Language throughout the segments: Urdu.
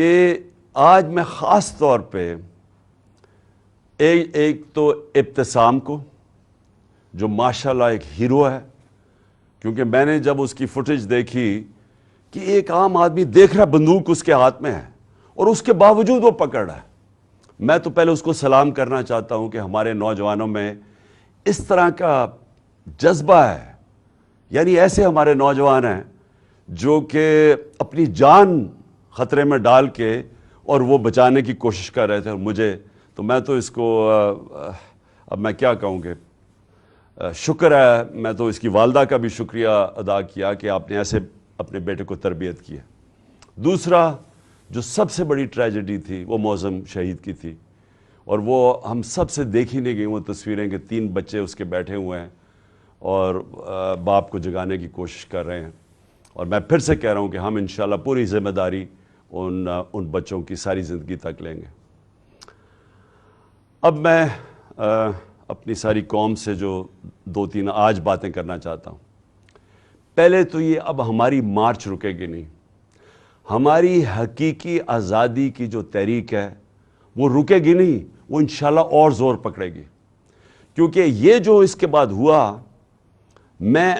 کہ آج میں خاص طور پہ ایک تو ابتسام کو، جو ماشاءاللہ ایک ہیرو ہے، کیونکہ میں نے جب اس کی فوٹیج دیکھی کہ ایک عام آدمی دیکھ رہا بندوق اس کے ہاتھ میں ہے اور اس کے باوجود وہ پکڑ رہا ہے، میں تو پہلے اس کو سلام کرنا چاہتا ہوں کہ ہمارے نوجوانوں میں اس طرح کا جذبہ ہے. یعنی ایسے ہمارے نوجوان ہیں جو کہ اپنی جان خطرے میں ڈال کے اور وہ بچانے کی کوشش کر رہے تھے. اور مجھے تو میں تو اس کو اب میں کیا کہوں کہ شکر ہے، میں تو اس کی والدہ کا بھی شکریہ ادا کیا کہ آپ نے ایسے اپنے بیٹے کو تربیت کی ہے. دوسرا جو سب سے بڑی ٹریجڈی تھی وہ معظم شہید کی تھی، اور وہ ہم سب سے دیکھی نہیں گئی وہ تصویریں کہ 3 بچے اس کے بیٹھے ہوئے ہیں اور باپ کو جگانے کی کوشش کر رہے ہیں. اور میں پھر سے کہہ رہا ہوں کہ ہم انشاءاللہ پوری ذمہ داری ان بچوں کی ساری زندگی تک لیں گے. اب میں اپنی ساری قوم سے جو 2-3 آج باتیں کرنا چاہتا ہوں. پہلے تو یہ اب ہماری مارچ رکے گی نہیں، ہماری حقیقی آزادی کی جو تحریک ہے وہ رکے گی نہیں، وہ انشاءاللہ اور زور پکڑے گی. کیونکہ یہ جو اس کے بعد ہوا،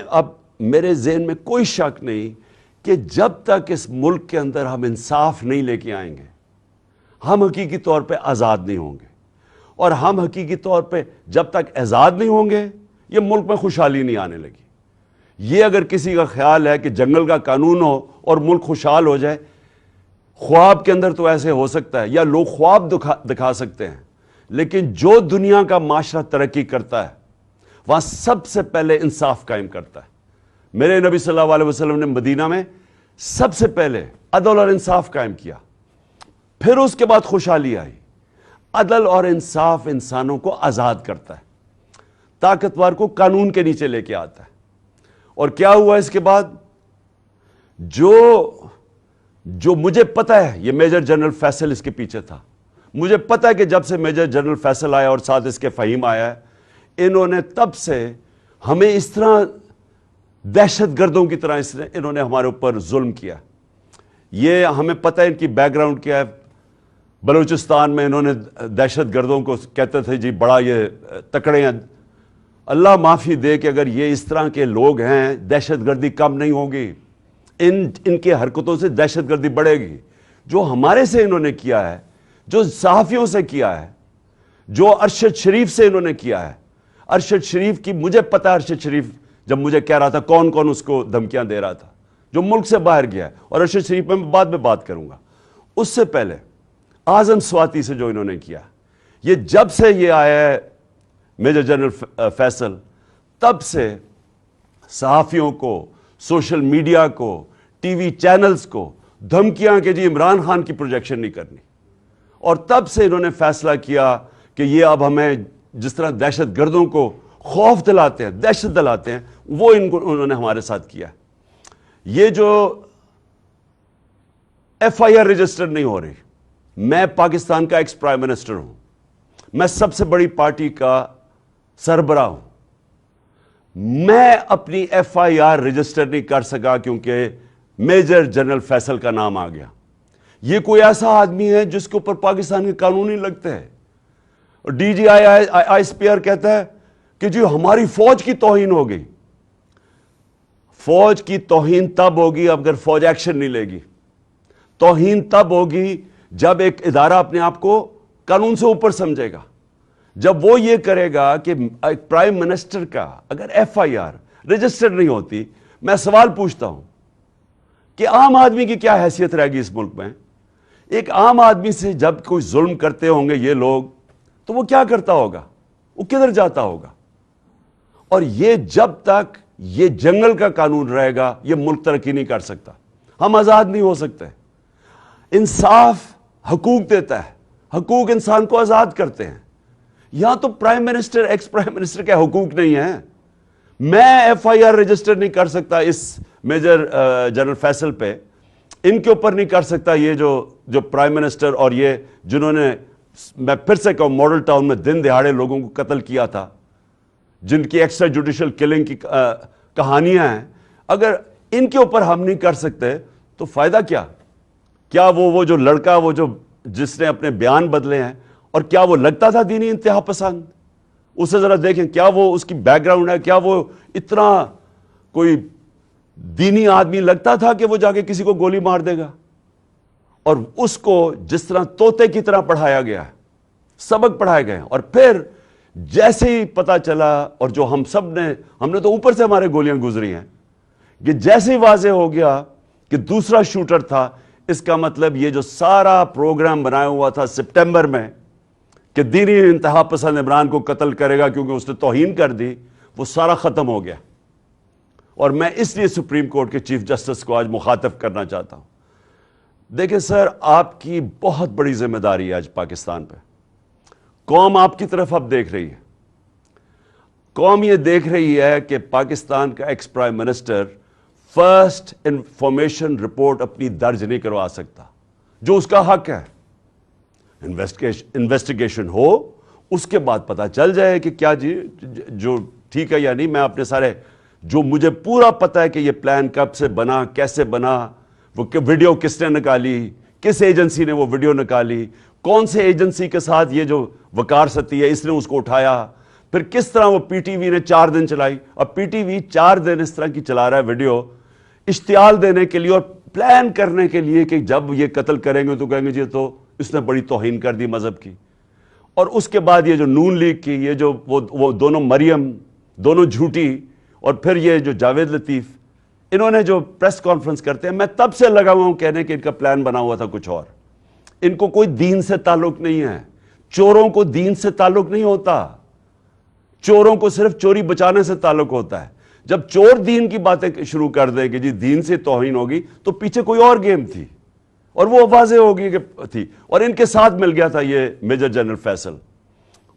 اب میرے ذہن میں کوئی شک نہیں کہ جب تک اس ملک کے اندر ہم انصاف نہیں لے کے آئیں گے، ہم حقیقی طور پہ آزاد نہیں ہوں گے. اور ہم حقیقی طور پہ جب تک آزاد نہیں ہوں گے، یہ ملک میں خوشحالی نہیں آنے لگی. یہ اگر کسی کا خیال ہے کہ جنگل کا قانون ہو اور ملک خوشحال ہو جائے، خواب کے اندر تو ایسے ہو سکتا ہے، یا لوگ خواب دکھا سکتے ہیں، لیکن جو دنیا کا معاشرہ ترقی کرتا ہے وہاں سب سے پہلے انصاف قائم کرتا ہے. میرے نبی صلی اللہ علیہ وسلم نے مدینہ میں سب سے پہلے عدل اور انصاف قائم کیا، پھر اس کے بعد خوشحالی آئی. عدل اور انصاف انسانوں کو آزاد کرتا ہے، طاقتور کو قانون کے نیچے لے کے آتا ہے. اور کیا ہوا اس کے بعد؟ جو مجھے پتہ ہے، یہ میجر جنرل فیصل اس کے پیچھے تھا. مجھے پتہ ہے کہ جب سے میجر جنرل فیصل آیا اور ساتھ اس کے فہیم آیا ہے، انہوں نے تب سے ہمیں اس طرح دہشت گردوں کی طرح انہوں نے ہمارے اوپر ظلم کیا. یہ ہمیں پتہ ہے ان کی بیک گراؤنڈ کیا ہے. بلوچستان میں انہوں نے دہشت گردوں کو کہتے تھے جی بڑا یہ تکڑے ہیں. اللہ معافی دے کہ اگر یہ اس طرح کے لوگ ہیں، دہشت گردی کم نہیں ہوگی، ان کے حرکتوں سے دہشت گردی بڑھے گی. جو ہمارے سے انہوں نے کیا ہے، جو صحافیوں سے کیا ہے، جو ارشد شریف سے انہوں نے کیا ہے. ارشد شریف کی مجھے پتہ ہے، ارشد شریف جب مجھے کہہ رہا تھا کون اس کو دھمکیاں دے رہا تھا، جو ملک سے باہر گیا ہے. اور ارشد شریف میں بعد میں بات کروں گا. اس سے پہلے اعظم سواتی سے جو انہوں نے کیا، یہ جب سے یہ آیا ہے میجر جنرل فیصل، تب سے صحافیوں کو، سوشل میڈیا کو، ٹی وی چینلز کو دھمکیاں کہ جی عمران خان کی پروجیکشن نہیں کرنی. اور تب سے انہوں نے فیصلہ کیا کہ یہ اب ہمیں جس طرح دہشت گردوں کو خوف دلاتے ہیں، دہشت دلاتے ہیں، وہ انہوں نے ہمارے ساتھ کیا. یہ جو ایف آئی آر رجسٹر نہیں ہو رہی، میں پاکستان کا ایکس پرائم منسٹر ہوں، میں سب سے بڑی پارٹی کا سربراہ ہوں، میں اپنی ایف آئی آر رجسٹر نہیں کر سکا کیونکہ میجر جنرل فیصل کا نام آ گیا. یہ کوئی ایسا آدمی ہے جس کے اوپر پاکستان کے قانون ہی لگتے ہیں. اور D G I S P R کہتا ہے کہ جی ہماری فوج کی توہین ہو گئی. فوج کی توہین تب ہوگی اگر فوج ایکشن نہیں لے گی. توہین تب ہوگی جب ایک ادارہ اپنے آپ کو قانون سے اوپر سمجھے گا. جب وہ یہ کرے گا کہ ایک پرائم منسٹر کا اگر ایف آئی آر رجسٹر نہیں ہوتی، میں سوال پوچھتا ہوں کہ عام آدمی کی کیا حیثیت رہے گی اس ملک میں؟ ایک عام آدمی سے جب کوئی ظلم کرتے ہوں گے یہ لوگ، تو وہ کیا کرتا ہوگا؟ وہ کدھر جاتا ہوگا؟ اور یہ جب تک یہ جنگل کا قانون رہے گا، یہ ملک ترقی نہیں کر سکتا. ہم آزاد نہیں ہو سکتے. انصاف حقوق دیتا ہے، حقوق انسان کو آزاد کرتے ہیں. یہاں تو prime minister, x prime minister کے حقوق نہیں ہیں. میں ایف آئی آر رجسٹر نہیں کر سکتا اس میجر جنرل فیصل پہ، ان کے اوپر نہیں کر سکتا. یہ جو پرائم منسٹر اور یہ جنہوں نے، میں پھر سے کہوں، ماڈل ٹاؤن میں دن دہاڑے لوگوں کو قتل کیا تھا، جن کی ایکسٹرا جوڈیشل کلنگ کی کہانیاں ہیں، اگر ان کے اوپر ہم نہیں کر سکتے تو فائدہ کیا؟ کیا وہ جو لڑکا وہ جو جس نے اپنے بیان بدلے ہیں، اور کیا وہ لگتا تھا دینی انتہا پسند؟ اسے ذرا دیکھیں، کیا وہ اس کی بیک گراؤنڈ ہے، کیا وہ اتنا کوئی دینی آدمی لگتا تھا کہ وہ جا کے کسی کو گولی مار دے گا؟ اور اس کو جس طرح طوطے کی طرح پڑھایا گیا ہے، سبق پڑھائے گئے ہیں، اور پھر جیسے ہی پتا چلا، اور جو ہم نے تو اوپر سے ہمارے گولیاں گزری ہیں، کہ جیسے ہی واضح ہو گیا کہ دوسرا شوٹر تھا، اس کا مطلب یہ جو سارا پروگرام بنایا ہوا تھا سپٹمبر میں کہ دینی انتہا پسند عمران کو قتل کرے گا کیونکہ اس نے توہین کر دی، وہ سارا ختم ہو گیا۔ اور میں اس لیے سپریم کورٹ کے چیف جسٹس کو آج مخاطب کرنا چاہتا ہوں۔ دیکھیں سر، آپ کی بہت بڑی ذمہ داری ہے آج پاکستان پہ۔ قوم آپ کی طرف اب دیکھ رہی ہے۔ قوم یہ دیکھ رہی ہے کہ پاکستان کا ex prime minister first information report اپنی درج نہیں کروا سکتا، جو اس کا حق ہے۔ انویسٹیگیشن ہو، اس کے بعد پتا چل جائے کہ کیا جو ٹھیک ہے یا نہیں۔ میں اپنے سارے جو مجھے پورا پتا ہے کہ یہ پلان کب سے بنا، کیسے بنا، وہ ویڈیو کس نے نکالی، کس ایجنسی نے وہ ویڈیو نکالی، کون سے ایجنسی کے ساتھ یہ جو وقار ستی ہے اس نے اس کو اٹھایا، پھر کس طرح وہ پی ٹی وی نے 4 دن چلائی۔ اب پی ٹی وی 4 دن اس طرح کی چلا رہا ہے ویڈیو، اشتعال دینے کے لیے اور پلان کرنے کے لیے کہ جب یہ قتل کریں گے تو کہیں گے جی تو اس نے بڑی توہین کر دی مذہب کی۔ اور اس کے بعد یہ جو نون لیگ کی یہ جو وہ دونوں مریم، دونوں جھوٹی، اور پھر یہ جو جاوید لطیف، انہوں نے جو پریس کانفرنس کرتے ہیں، میں تب سے لگا ہوا ہوں کہنے کہ ان کا پلان بنا ہوا تھا کچھ اور۔ ان کو کوئی دین سے تعلق نہیں ہے۔ چوروں کو دین سے تعلق نہیں ہوتا، چوروں کو صرف چوری بچانے سے تعلق ہوتا ہے۔ جب چور دین کی باتیں شروع کر دے کہ جی دین سے توہین ہوگی، تو پیچھے کوئی اور گیم تھی، اور وہ واضح ہوگی کہ تھی۔ اور ان کے ساتھ مل گیا تھا یہ میجر جنرل فیصل،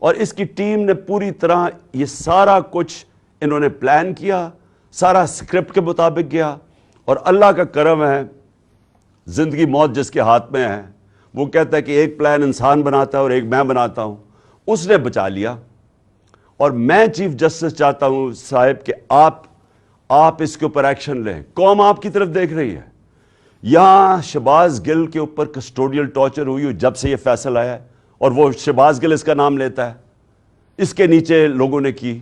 اور اس کی ٹیم نے پوری طرح یہ سارا کچھ انہوں نے پلان کیا، سارا اسکرپٹ کے مطابق گیا۔ اور اللہ کا کرم ہے، زندگی موت جس کے ہاتھ میں ہے، وہ کہتا ہے کہ ایک پلان انسان بناتا ہے اور ایک میں بناتا ہوں، اس نے بچا لیا۔ اور میں چیف جسٹس چاہتا ہوں صاحب کہ آپ اس کے اوپر ایکشن لیں۔ قوم آپ کی طرف دیکھ رہی ہے۔ یہاں شہباز گل کے اوپر کسٹوڈیل ٹارچر ہوئی جب سے یہ فیصل آیا ہے، اور وہ شہباز گل اس کا نام لیتا ہے، اس کے نیچے لوگوں نے کی،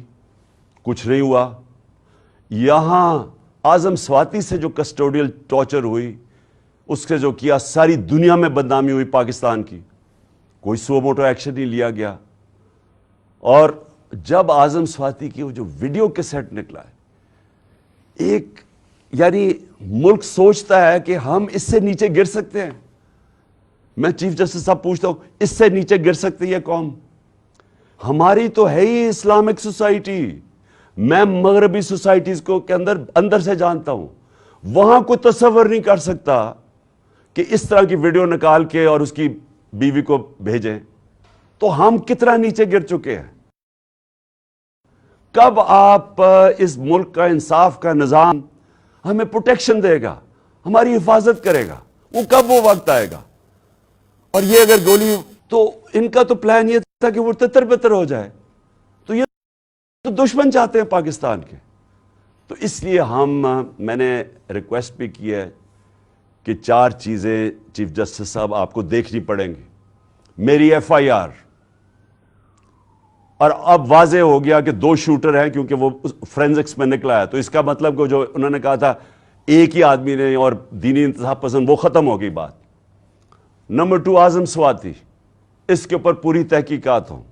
کچھ نہیں ہوا۔ یہاں اعظم سواتی سے جو کسٹوڈیل ٹارچر ہوئی، اس سے جو کیا، ساری دنیا میں بدنامی ہوئی پاکستان کی، کوئی سو موٹو ایکشن نہیں لیا گیا۔ اور جب اعظم سواتی کی وہ جو ویڈیو کیسٹ نکلا ہے، ایک یعنی ملک سوچتا ہے کہ ہم اس سے نیچے گر سکتے ہیں۔ میں چیف جسٹس صاحب پوچھتا ہوں، اس سے نیچے گر سکتی ہے قوم؟ ہماری تو ہے ہی اسلامک سوسائٹی۔ میں مغربی سوسائٹیز کو کے اندر سے جانتا ہوں، وہاں کوئی تصور نہیں کر سکتا کہ اس طرح کی ویڈیو نکال کے اور اس کی بیوی کو بھیجیں۔ تو ہم کتنا نیچے گر چکے ہیں۔ کب آپ اس ملک کا انصاف کا نظام ہمیں پروٹیکشن دے گا، ہماری حفاظت کرے گا؟ کب وہ وقت آئے گا؟ اور یہ اگر گولی، تو ان کا تو پلان یہ تھا کہ وہ تتر بتر ہو جائے، تو یہ تو دشمن چاہتے ہیں پاکستان کے۔ تو اس لیے میں نے ریکویسٹ بھی کی ہے کہ 4 چیزیں چیف جسٹس صاحب آپ کو دیکھنی پڑیں گی۔ میری ایف آئی آر، اور اب واضح ہو گیا کہ 2 شوٹر ہیں کیونکہ وہ فرینزکس میں نکلا ہے، تو اس کا مطلب کہ جو انہوں نے کہا تھا ایک ہی آدمی نے اور دینی انتہا پسند، وہ ختم ہو گئی بات۔ نمبر 2 اعظم سواتی، اس کے اوپر پوری تحقیقات ہوں۔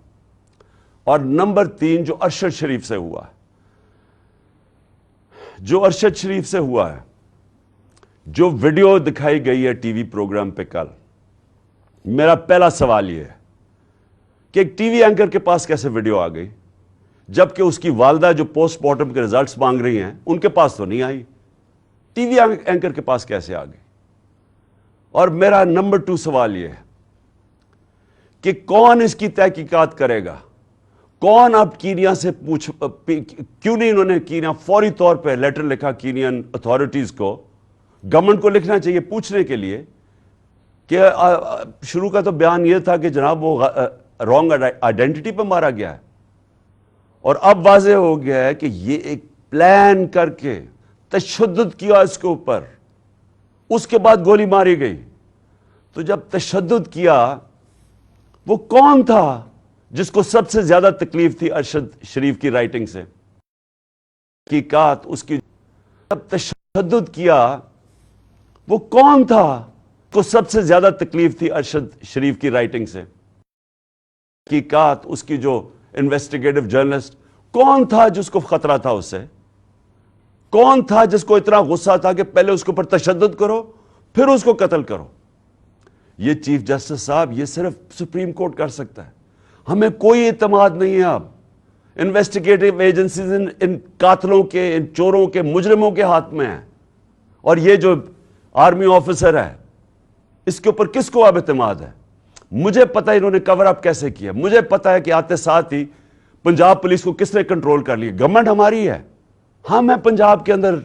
اور نمبر 3 جو ارشد شریف سے ہوا ہے، جو ارشد شریف سے ہوا ہے، جو ویڈیو دکھائی گئی ہے ٹی وی پروگرام پہ کل، میرا پہلا سوال یہ ہے کہ ایک ٹی وی اینکر کے پاس کیسے ویڈیو آ گئی، جبکہ اس کی والدہ جو پوسٹ مارٹم کے ریزلٹس مانگ رہی ہیں ان کے پاس تو نہیں آئی، ٹی وی اینکر کے پاس کیسے آ گئی؟ اور میرا نمبر 2 سوال یہ ہے کہ کون اس کی تحقیقات کرے گا؟ کون اب کینیا سے کیوں نہیں انہوں نے کینیا فوری طور پہ لیٹر لکھا کینین اتھارٹیز کو، گورنمنٹ کو لکھنا چاہیے پوچھنے کے لیے کہ شروع کا تو بیان یہ تھا کہ جناب وہ رانگ آئیڈینٹی پہ مارا گیا ہے، اور اب واضح ہو گیا ہے کہ یہ ایک پلان کر کے تشدد کیا اس کے اوپر، اس کے بعد گولی ماری گئی۔ تو جب تشدد کیا وہ کون تھا جس کو سب سے زیادہ تکلیف تھی ارشد شریف کی رائٹنگ سے؟ حقیقات اس کی جب تشدد کیا وہ کون تھا جس کو سب سے زیادہ تکلیف تھی ارشد شریف کی رائٹنگ سے؟ حقیقات اس کی جو انویسٹیگیٹو جرنلسٹ کون تھا جس کو خطرہ تھا اس سے؟ کون تھا جس کو اتنا غصہ تھا کہ پہلے اس کے اوپر تشدد کرو پھر اس کو قتل کرو؟ یہ چیف جسٹس صاحب یہ صرف سپریم کورٹ کر سکتا ہے. ہمیں کوئی اعتماد نہیں ہے اب. انویسٹیگیٹو ایجنسیز ان قاتلوں کے، ان چوروں کے، مجرموں کے ہاتھ میں ہیں. اور یہ جو آرمی آفیسر ہے اس کے اوپر کس کو اب اعتماد ہے؟ مجھے پتا انہوں نے کور اپ کیسے کیا. مجھے پتا ہے کہ آتے ساتھ ہی پنجاب پولیس کو کس نے کنٹرول کر لیا. گورنمنٹ ہماری ہے، ہم ہیں پنجاب کے اندر،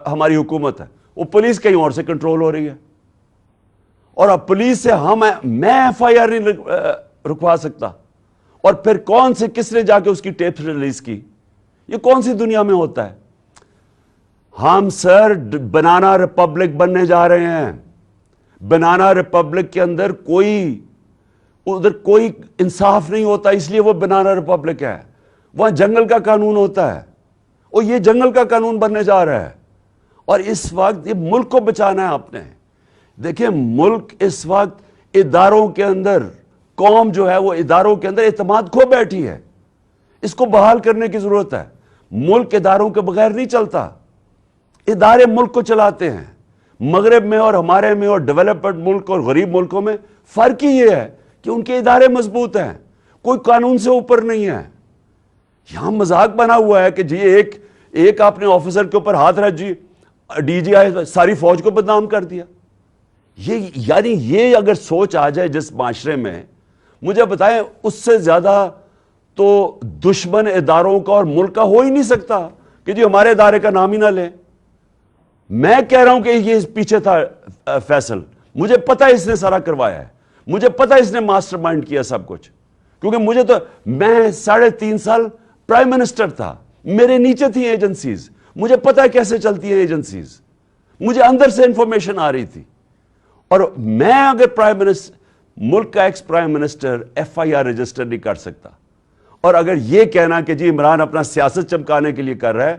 ہماری حکومت ہے. وہ پولیس کہیں اور سے کنٹرول ہو رہی ہے. اور اب پولیس سے میں ایف آئی آر نہیں رکوا سکتا. اور پھر کون سے کس نے جا کے اس کی ٹیپ ریلیز کی؟ یہ کون سی دنیا میں ہوتا ہے؟ ہم سر بنانا ریپبلک بننے جا رہے ہیں. بنانا ریپبلک کے اندر ادھر کوئی انصاف نہیں ہوتا، اس لیے وہ بنانا ریپبلک ہے. وہاں جنگل کا قانون ہوتا ہے اور یہ جنگل کا قانون بننے جا رہا ہے. اور اس وقت یہ ملک کو بچانا ہے آپ نے. دیکھیں ملک اس وقت اداروں کے اندر، قوم جو ہے وہ اداروں کے اندر اعتماد کھو بیٹھی ہے. اس کو بحال کرنے کی ضرورت ہے. ملک اداروں کے بغیر نہیں چلتا. ادارے ملک کو چلاتے ہیں. مغرب میں اور ہمارے میں اور ڈیولپڈ ملک اور غریب ملکوں میں فرق ہی یہ ہے کہ ان کے ادارے مضبوط ہیں. کوئی قانون سے اوپر نہیں ہے. یہاں مذاق بنا ہوا ہے کہ جی ایک آپ نے آفیسر کے اوپر ہاتھ رکھ جی ڈی جی آئی ساری فوج کو بدنام کر دیا. یعنی یہ اگر سوچ آ جائے جس معاشرے میں، مجھے بتائیں اس سے زیادہ تو دشمن اداروں کا اور ملک کا ہو ہی نہیں سکتا کہ جی ہمارے ادارے کا نام ہی نہ لیں. میں کہہ رہا ہوں کہ یہ پیچھے تھا فیصل. مجھے پتا اس نے سارا کروایا ہے. مجھے پتا اس نے ماسٹر مائنڈ کیا سب کچھ. کیونکہ میں 3.5 سال پرائم منسٹر تھا. میرے نیچے تھی ایجنسیز. مجھے پتا ہے کیسے چلتی ہیں ایجنسیز. مجھے اندر سے انفارمیشن آ رہی تھی. اور میں اگر پرائم منسٹر، ملک کا ex prime minister F I R register نہیں کر سکتا، اور اگر یہ کہنا کہ جی عمران اپنا سیاست چمکانے کے لیے کر رہا ہے،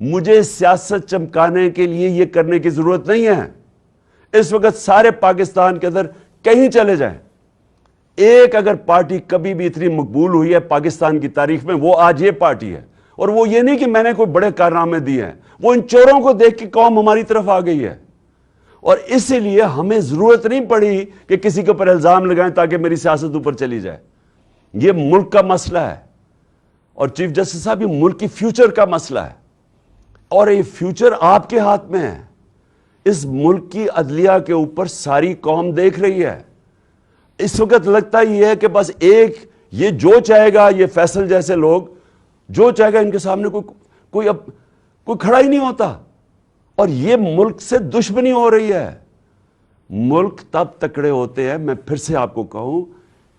مجھے سیاست چمکانے کے لیے یہ کرنے کی ضرورت نہیں ہے. اس وقت سارے پاکستان کے اندر کہیں چلے جائیں، ایک اگر پارٹی کبھی بھی اتنی مقبول ہوئی ہے پاکستان کی تاریخ میں وہ آج یہ پارٹی ہے. اور وہ یہ نہیں کہ میں نے کوئی بڑے کارنامے دیے ہیں، وہ ان چوروں کو دیکھ کے قوم ہماری طرف آ گئی ہے. اور اسی لیے ہمیں ضرورت نہیں پڑی کہ کسی کے اوپر الزام لگائیں تاکہ میری سیاست اوپر چلی جائے. یہ ملک کا مسئلہ ہے. اور چیف جسٹس صاحب یہ ملک کی فیوچر کا مسئلہ ہے. اور یہ فیوچر آپ کے ہاتھ میں ہے. اس ملک کی عدلیہ کے اوپر ساری قوم دیکھ رہی ہے. اس وقت لگتا یہ ہے کہ بس یہ جو چاہے گا، یہ فیصل جیسے لوگ جو چاہے گا ان کے سامنے کوئی کھڑا ہی نہیں ہوتا. اور یہ ملک سے دشمنی ہو رہی ہے. ملک تب تکڑے ہوتے ہیں، میں پھر سے آپ کو کہوں،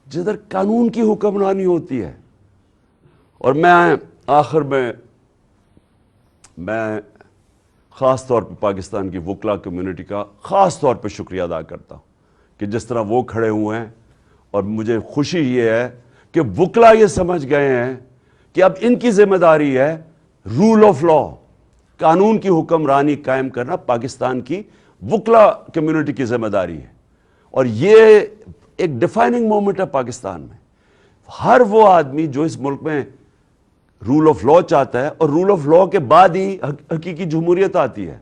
جدھر قانون کی حکمرانی ہوتی ہے. اور میں آخر میں خاص طور پہ پاکستان کی وکلا کمیونٹی کا خاص طور پہ شکریہ ادا کرتا ہوں کہ جس طرح وہ کھڑے ہوئے ہیں. اور مجھے خوشی یہ ہے کہ وکلا یہ سمجھ گئے ہیں کہ اب ان کی ذمہ داری ہے رول آف لا، قانون کی حکمرانی قائم کرنا پاکستان کی وکلا کمیونٹی کی ذمہ داری ہے. اور یہ ایک ڈیفائننگ مومنٹ ہے پاکستان میں. ہر وہ آدمی جو اس ملک میں رول آف لا چاہتا ہے، اور رول آف لا کے بعد ہی حقیقی جمہوریت آتی ہے،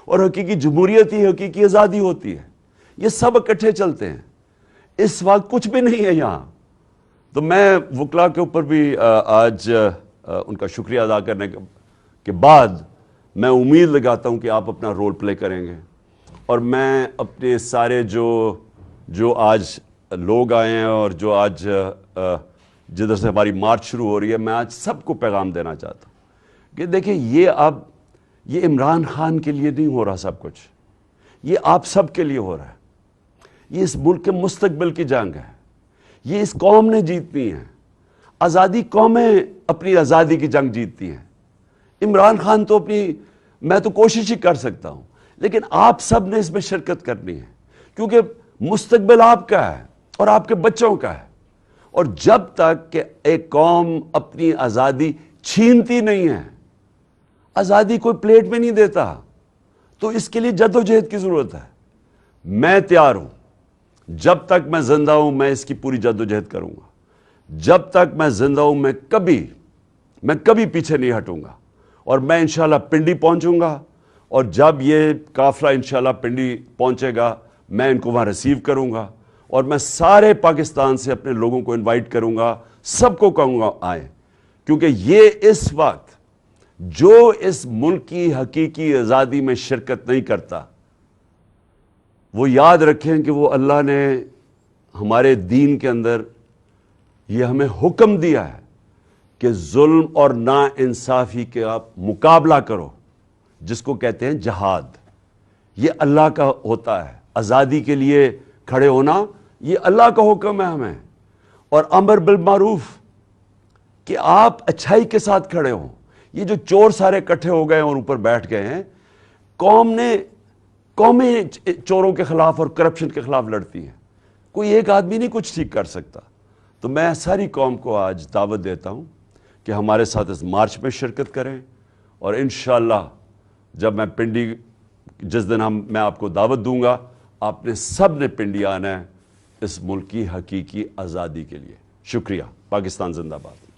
اور حقیقی جمہوریت ہی حقیقی آزادی ہوتی ہے. یہ سب اکٹھے چلتے ہیں. اس وقت کچھ بھی نہیں ہے یہاں. تو میں وکلا کے اوپر بھی آج ان کا شکریہ ادا کرنے کے بعد میں امید لگاتا ہوں کہ آپ اپنا رول پلے کریں گے. اور میں اپنے سارے جو آج لوگ آئے ہیں اور جو آج جدھر سے ہماری مارچ شروع ہو رہی ہے، میں آج سب کو پیغام دینا چاہتا ہوں کہ دیکھیں یہ عمران خان کے لیے نہیں ہو رہا سب کچھ، یہ آپ سب کے لیے ہو رہا ہے. یہ اس ملک کے مستقبل کی جنگ ہے. یہ اس قوم نے جیتنی ہے. آزادی قومیں اپنی آزادی کی جنگ جیتتی ہیں. عمران خان تو میں تو کوشش ہی کر سکتا ہوں، لیکن آپ سب نے اس میں شرکت کرنی ہے. کیونکہ مستقبل آپ کا ہے اور آپ کے بچوں کا ہے. اور جب تک کہ ایک قوم اپنی آزادی چھینتی نہیں ہے, آزادی کوئی پلیٹ میں نہیں دیتا, تو اس کے لیے جدوجہد کی ضرورت ہے. میں تیار ہوں, جب تک میں زندہ ہوں میں اس کی پوری جدوجہد کروں گا. جب تک میں زندہ ہوں میں کبھی پیچھے نہیں ہٹوں گا. اور میں انشاءاللہ پنڈی پہنچوں گا, اور جب یہ قافلہ انشاءاللہ پنڈی پہنچے گا میں ان کو وہاں ریسیو کروں گا, اور میں سارے پاکستان سے اپنے لوگوں کو انوائٹ کروں گا, سب کو کہوں گا آئیں, کیونکہ یہ اس وقت جو اس ملک کی حقیقی آزادی میں شرکت نہیں کرتا, وہ یاد رکھیں کہ وہ اللہ نے ہمارے دین کے اندر یہ ہمیں حکم دیا ہے کہ ظلم اور نا انصافی کے آپ مقابلہ کرو, جس کو کہتے ہیں جہاد. یہ اللہ کا ہوتا ہے. آزادی کے لیے کھڑے ہونا یہ اللہ کا حکم ہے ہمیں. اور امر بالمعروف کہ آپ اچھائی کے ساتھ کھڑے ہوں. یہ جو چور سارے اکٹھے ہو گئے اور اوپر بیٹھ گئے ہیں, قومیں چوروں کے خلاف اور کرپشن کے خلاف لڑتی ہیں, کوئی ایک آدمی نہیں کچھ ٹھیک کر سکتا. تو میں ساری قوم کو آج دعوت دیتا ہوں کہ ہمارے ساتھ اس مارچ میں شرکت کریں, اور انشاءاللہ جب میں پنڈی جس دن میں آپ کو دعوت دوں گا, آپ نے سب نے پنڈی آنا ہے اس ملک کی حقیقی آزادی کے لیے. شکریہ. پاکستان زندہ باد.